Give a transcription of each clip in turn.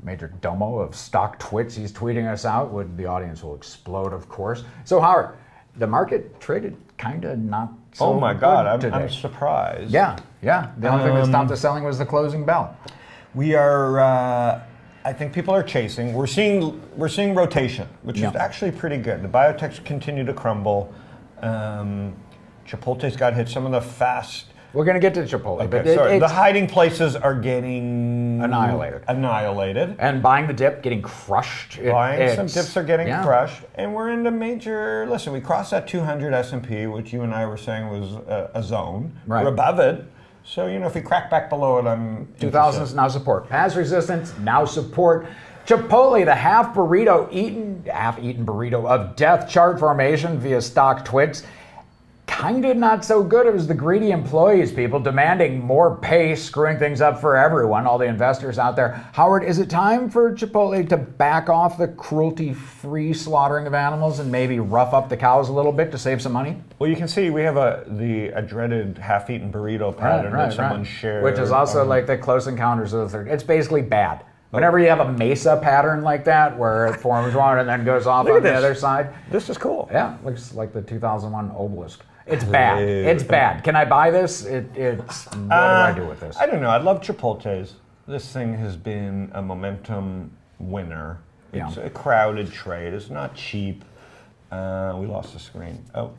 major domo of stock twits. He's tweeting us out. The audience will explode, of course. So, Howard, the market traded kind of not so Oh my God, good I'm today. surprised. Yeah. The only thing that stopped the selling was the closing bell. We are, I think people are chasing. We're seeing rotation, which is actually pretty good. The biotechs continue to crumble. Chipotle's got hit. Some of the fast... We're going to get to Chipotle. Okay, but the hiding places are getting... Annihilated. And buying the dip, getting crushed. Some dips are getting crushed. And we're into major... Listen, we crossed that 200 S&P, which you and I were saying was a zone. Right. We're above it. So, if we crack back below it, I'm... 2000 is now support. Past resistance, now support. Chipotle, the half-eaten burrito of death chart formation via stock twits. Kind of not so good. It was the greedy employees, people, demanding more pay, screwing things up for everyone, all the investors out there. Howard, is it time for Chipotle to back off the cruelty-free slaughtering of animals and maybe rough up the cows a little bit to save some money? Well, you can see we have a dreaded half-eaten burrito pattern that someone shared. Which is also like the Close Encounters of the Third. It's basically bad. Whenever you have a mesa pattern like that, where it forms one and then goes off on the other side. This is cool. Yeah, looks like the 2001 obelisk. It's bad. It's bad. Can I buy this? What do I do with this? I don't know. I love Chipotle's. This thing has been a momentum winner. It's a crowded trade. It's not cheap. We lost the screen. Oh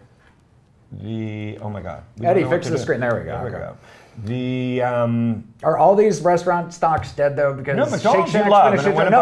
my God. Eddie, fix the screen. There we go. There we go. Are all these restaurant stocks dead though? Because no, McDonald's Shake you love.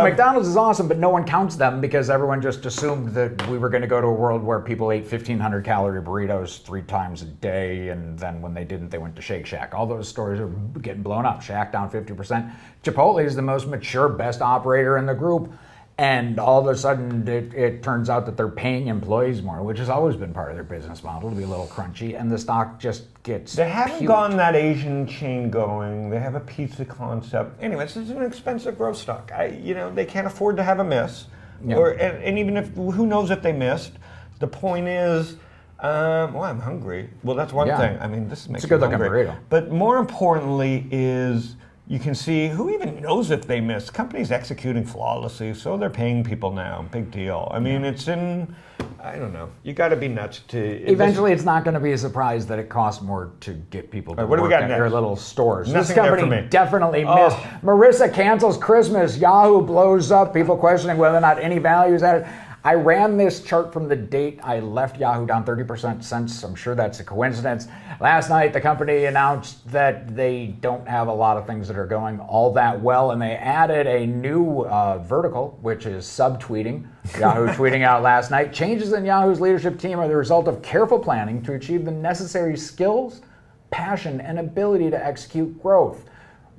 McDonald's is awesome, but no one counts them because everyone just assumed that we were going to go to a world where people ate 1,500 calorie burritos 3 times a day, and then when they didn't, they went to Shake Shack. All those stores are getting blown up. Shack down 50%. Chipotle is the most mature, best operator in the group. And all of a sudden, it turns out that they're paying employees more, which has always been part of their business model, to be a little crunchy, and the stock just gets They haven't gotten that Asian chain going. They have a pizza concept. Anyway, it's an expensive growth stock. They can't afford to have a miss. Yeah. And even if, who knows if they missed. The point is, I'm hungry. Well, that's one thing. I mean, this makes me hungry. It's a good looking burrito. But more importantly is, you can see who even knows if they missed. Companies executing flawlessly, so they're paying people now. Big deal. I mean, it's in, I don't know. You got to be nuts to. Eventually, it's not going to be a surprise that it costs more to get people to what do we work got at next? their little stores. Nothing this company there for me. definitely missed. Marissa cancels Christmas. Yahoo blows up. People questioning whether or not any value is added. I ran this chart from the date I left Yahoo down 30% since. I'm sure that's a coincidence. Last night, the company announced that they don't have a lot of things that are going all that well, and they added a new vertical, which is subtweeting. Yahoo tweeting out last night, changes in Yahoo's leadership team are the result of careful planning to achieve the necessary skills, passion, and ability to execute growth,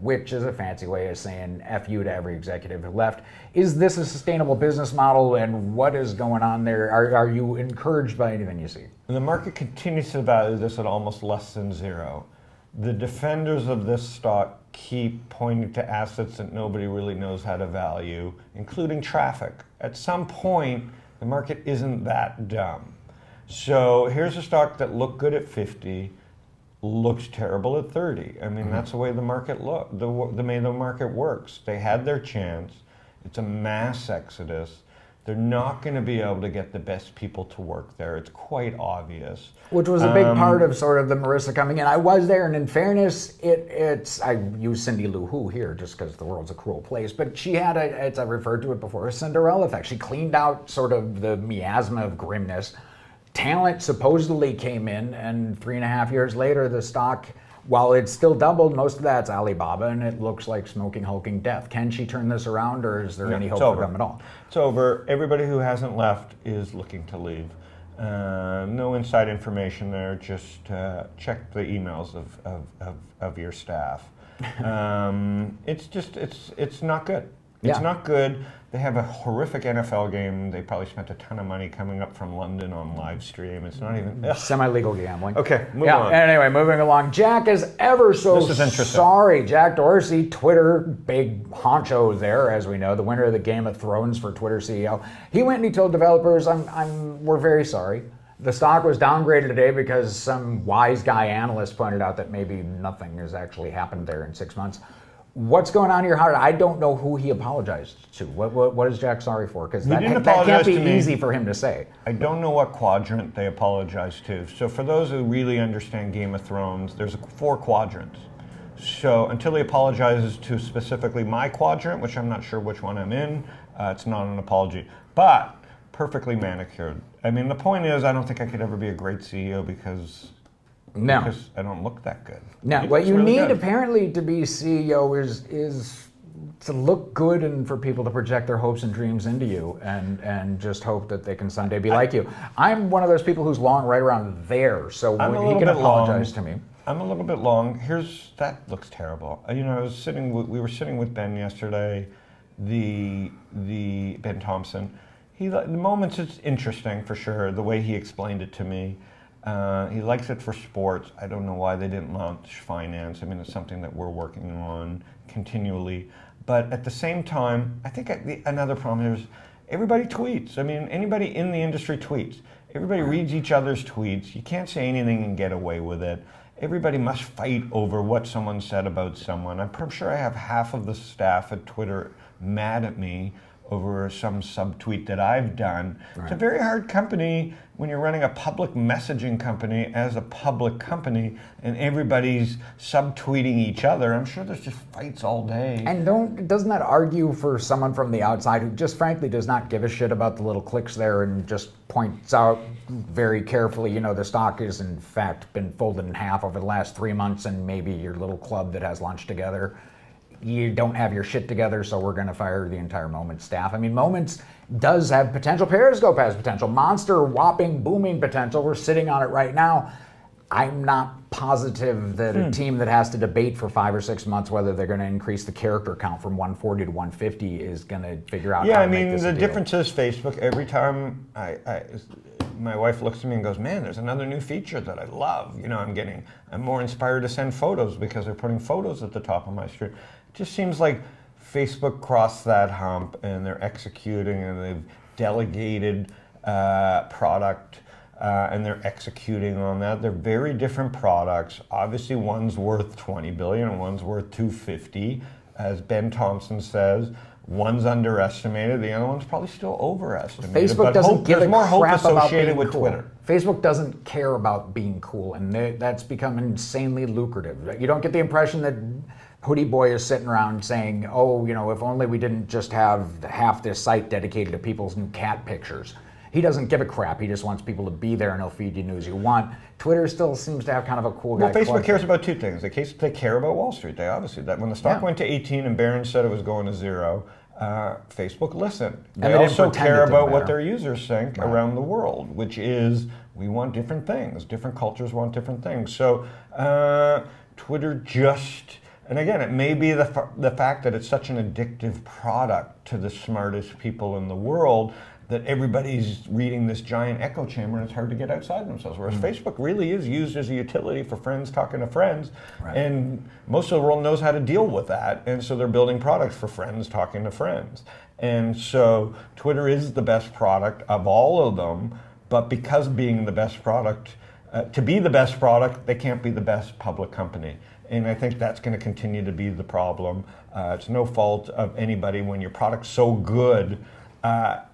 which is a fancy way of saying F you to every executive who left. Is this a sustainable business model, and what is going on there? Are you encouraged by anything you see? The market continues to value this at almost less than zero. The defenders of this stock keep pointing to assets that nobody really knows how to value, including traffic. At some point, the market isn't that dumb. So here's a stock that looked good at 50, looks terrible at 30. I mean, that's the way the market the way the market works. They had their chance. It's a mass exodus. They're not going to be able to get the best people to work there. It's quite obvious. Which was a big part of sort of the Marissa coming in. I was there, and in fairness, I use Cindy Lou Who here just because the world's a cruel place, but she had, as I referred to it before, a Cinderella effect. She cleaned out sort of the miasma of grimness. Talent supposedly came in, and 3.5 years later, the stock, while it's still doubled, most of that's Alibaba, and it looks like smoking, hulking death. Can she turn this around, or is there any hope for them at all? It's over. Everybody who hasn't left is looking to leave. No inside information there. Just check the emails of your staff. It's not good. It's not good. They have a horrific NFL game. They probably spent a ton of money coming up from London on live stream. It's not even... Semi-legal gambling. Okay, move on. Anyway, moving along. Jack is ever so sorry. Jack Dorsey, Twitter, big honcho there, as we know, the winner of the Game of Thrones for Twitter CEO. He went and he told developers, we're very sorry. The stock was downgraded today because some wise guy analyst pointed out that maybe nothing has actually happened there in 6 months. What's going on in your heart? I don't know who he apologized to. What is Jack sorry for? Because that can't be easy for him to say. I don't know what quadrant they apologized to. So for those who really understand Game of Thrones, there's 4 quadrants. So until he apologizes to specifically my quadrant, which I'm not sure which one I'm in, it's not an apology. But perfectly manicured. I mean, the point is, I don't think I could ever be a great CEO because I don't look that good. No, what you really need apparently to be CEO is to look good and for people to project their hopes and dreams into you and just hope that they can someday be like you. I'm one of those people who's long right around there, so he can apologize to me. I'm a little bit long. That looks terrible. You know, we were sitting with Ben yesterday, the Ben Thompson. The moments it's interesting for sure, the way he explained it to me. He likes it for sports. I don't know why they didn't launch finance. I mean, it's something that we're working on continually. But at the same time, I think another problem is everybody tweets. I mean, anybody in the industry tweets. Everybody reads each other's tweets. You can't say anything and get away with it. Everybody must fight over what someone said about someone. I'm sure I have half of the staff at Twitter mad at me over some subtweet that I've done. Right. It's a very hard company when you're running a public messaging company as a public company and everybody's subtweeting each other. I'm sure there's just fights all day. And doesn't that argue for someone from the outside who just frankly does not give a shit about the little clicks there and just points out very carefully, you know, the stock is in fact been folded in half over the last 3 months and maybe your little club that has lunch together, you don't have your shit together, so we're going to fire the entire Moments staff. I mean, Moments does have potential. Periscope has potential. Monster, whopping, booming potential. We're sitting on it right now. I'm not positive that a team that has to debate for 5 or 6 months whether they're going to increase the character count from 140 to 150 is going to figure out how to make this a deal. The difference is Facebook, every time my wife looks at me and goes, man, there's another new feature that I love. You know, I'm more inspired to send photos because they're putting photos at the top of my screen. It just seems like Facebook crossed that hump and they're executing and they've delegated product and they're executing on that. They're very different products. Obviously, one's worth $20 billion and one's worth $250, as Ben Thompson says. One's underestimated, the other one's probably still overestimated. Facebook doesn't give a crap about being with cool. Twitter. Facebook doesn't care about being cool, and that's become insanely lucrative. You don't get the impression that Hoodie Boy is sitting around saying, oh, you know, if only we didn't just have half this site dedicated to people's new cat pictures. He doesn't give a crap. He just wants people to be there and he'll feed you news you want. Twitter still seems to have kind of a cool guy. Well, Facebook cares about 2 things. They care about Wall Street. They obviously, that when the stock went to 18 and Barron said it was going to 0, Facebook listened. They also care about what their users think around the world, which is we want different things. Different cultures want different things. So Twitter just, and again, it may be the fact that it's such an addictive product to the smartest people in the world that everybody's reading this giant echo chamber and it's hard to get outside themselves. Whereas Facebook really is used as a utility for friends talking to friends. Right. And most of the world knows how to deal with that. And so they're building products for friends talking to friends. And so Twitter is the best product of all of them, but because being the best product, to be the best product, they can't be the best public company. And I think that's going to continue to be the problem. It's no fault of anybody when your product's so good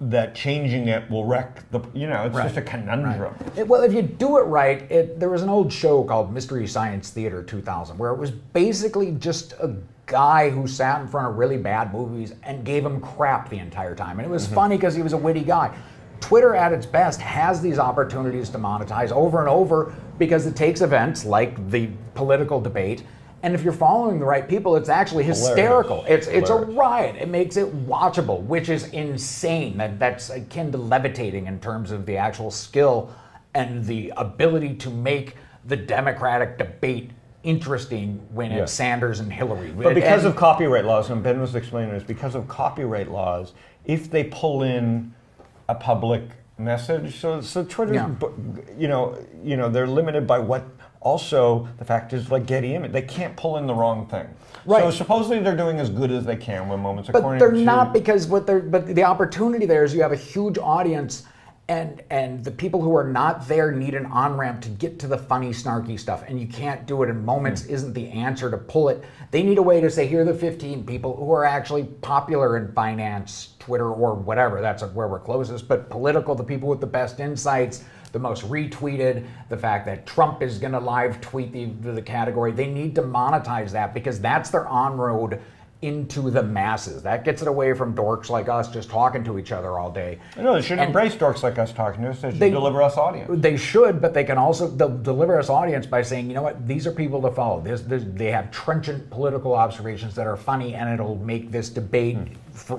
that changing it will wreck the, it's just a conundrum. Right. Well, if you do it right, there was an old show called Mystery Science Theater 2000 where it was basically just a guy who sat in front of really bad movies and gave him crap the entire time. And it was funny because he was a witty guy. Twitter at its best has these opportunities to monetize over and over because it takes events like the political debate, and if you're following the right people, it's actually hysterical. It's a riot. It makes it watchable, which is insane. That's akin to levitating in terms of the actual skill and the ability to make the Democratic debate interesting when it's Sanders and Hillary. But because of copyright laws, and Ben was explaining this, because of copyright laws, if they pull in a public message, so Twitter, they're limited by what. Also, the fact is, like Getty Image, they can't pull in the wrong thing. Right. So supposedly they're doing as good as they can with Moments. But they're not, because but the opportunity there is you have a huge audience And the people who are not there need an on-ramp to get to the funny, snarky stuff. And you can't do it in moments isn't the answer to pull it. They need a way to say, here are the 15 people who are actually popular in finance, Twitter, or whatever. That's where we're closest. But political, the people with the best insights, the most retweeted, the fact that Trump is going to live tweet the category. They need to monetize that because that's their on-road into the masses. That gets it away from dorks like us just talking to each other all day. No, they should embrace dorks like us talking to us. They should deliver us audience. They should, but they can also deliver us audience by saying, you know what, these are people to follow. They have trenchant political observations that are funny, and it'll make this debate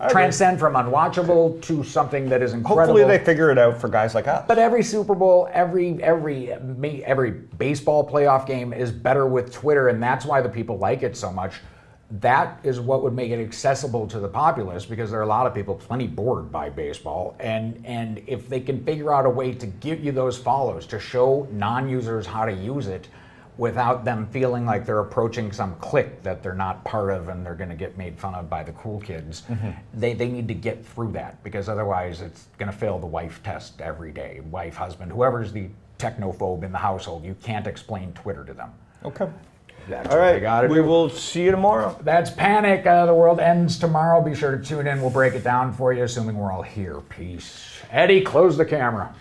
transcend from unwatchable to something that is incredible. Hopefully they figure it out for guys like us. But every Super Bowl, every baseball playoff game is better with Twitter, and that's why the people like it so much. That is what would make it accessible to the populace, because there are a lot of people plenty bored by baseball, and if they can figure out a way to give you those follows, to show non-users how to use it without them feeling like they're approaching some clique that they're not part of and they're going to get made fun of by the cool kids, they need to get through that, because otherwise it's going to fail the wife test every day. Wife, husband, whoever's the technophobe in the household, you can't explain Twitter to them. Okay. That's all right, we do. will see you tomorrow. That's Panic. The world ends tomorrow. Be sure to tune in. We'll break it down for you, assuming we're all here. Peace. Eddie, close the camera.